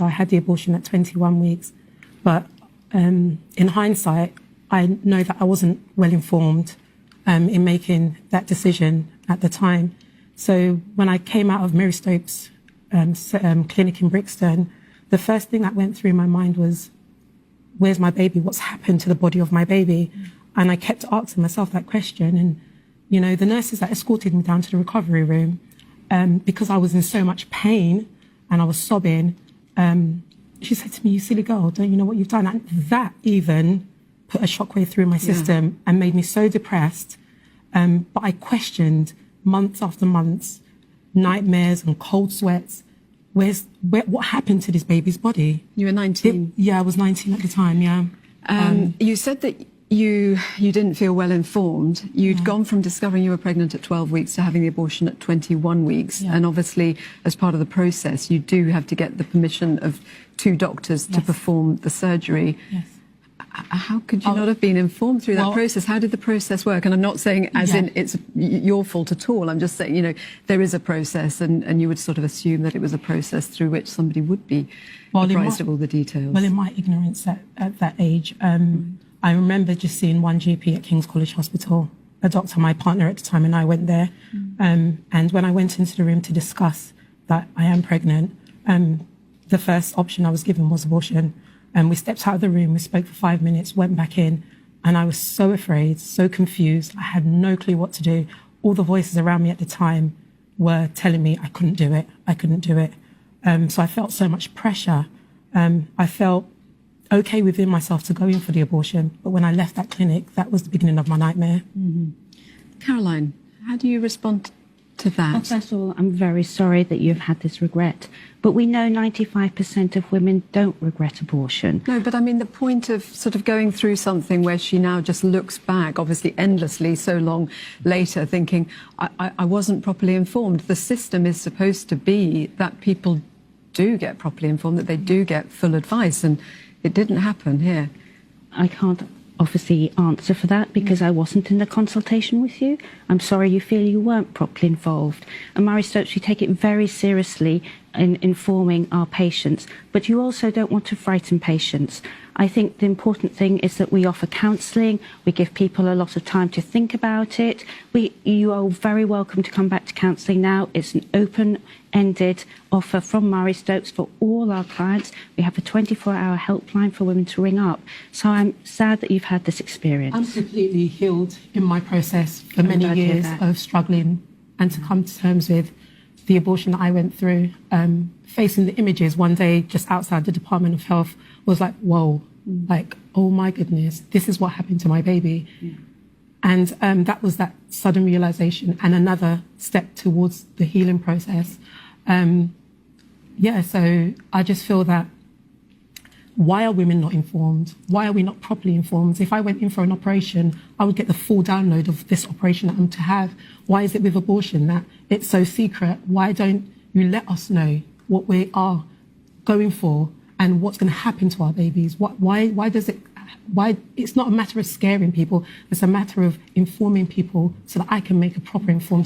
I had the abortion at 21 weeks, but in hindsight, I know that I wasn't well informed in making that decision at the time. So when I came out of Mary Stopes clinic in Brixton, the first thing that went through my mind was, where's my baby? What's happened to the body of my baby? And I kept asking myself that question. And, you know, the nurses that escorted me down to the recovery room, because I was in so much pain and I was sobbing, she said to me, "You silly girl, don't you know what you've done?" And that even put a shockwave through my system and made me so depressed. But I questioned months after months, nightmares and cold sweats. What happened to this baby's body? You were 19? Yeah, I was 19 at the time, yeah. You said that you didn't feel well informed. You'd gone from discovering you were pregnant at 12 weeks to having the abortion at 21 weeks. Yeah. And obviously, as part of the process, you do have to get the permission of 2 doctors to perform the surgery. Yes. How could you not have been informed through that process? How did the process work? And I'm not saying as in it's your fault at all. I'm just saying, you know, there is a process and you would sort of assume that it was a process through which somebody would be apprised of all the details. Well, in my ignorance at that age, I remember just seeing one GP at King's College Hospital, a doctor, my partner at the time, and I went there. And when I went into the room to discuss that I am pregnant, the first option I was given was abortion. And we stepped out of the room, we spoke for 5 minutes, went back in, and I was so afraid, so confused. I had no clue what to do. All the voices around me at the time were telling me I couldn't do it, I couldn't do it. So I felt so much pressure. I felt okay within myself to go in for the abortion, but when I left that clinic, that was the beginning of my nightmare. Caroline, how do you respond to that? Well, first of all, I'm very sorry that you've had this regret, but we know 95% of women don't regret abortion. No, but I mean the point of sort of going through something where she now just looks back, obviously endlessly, so long later, thinking, I wasn't properly informed. The system is supposed to be that people do get properly informed, that they do get full advice, and it didn't happen here. I can't obviously answer for that because I wasn't in the consultation with you. I'm sorry you feel you weren't properly involved. And Mary Stopes, we take it very seriously in informing our patients, but you also don't want to frighten patients. I think the important thing is that we offer counselling, we give people a lot of time to think about it. You are very welcome to come back to counselling now. It's an open-ended offer from Mary Stopes for all our clients. We have a 24-hour helpline for women to ring up. So I'm sad that you've had this experience. I'm completely healed in my process for many years of struggling and to come to terms with the abortion that I went through. Facing the images one day just outside the Department of Health was like, whoa, like, oh my goodness, this is what happened to my baby. And that was that sudden realization and another step towards the healing process. So I just feel that why are women not informed? Why are we not properly informed? If I went in for an operation, I would get the full download of this operation that I'm to have. Why is it with abortion that it's so secret? Why don't you let us know what we are going for and what's going to happen to our babies? Why it's not a matter of scaring people, it's a matter of informing people so that I can make a proper informed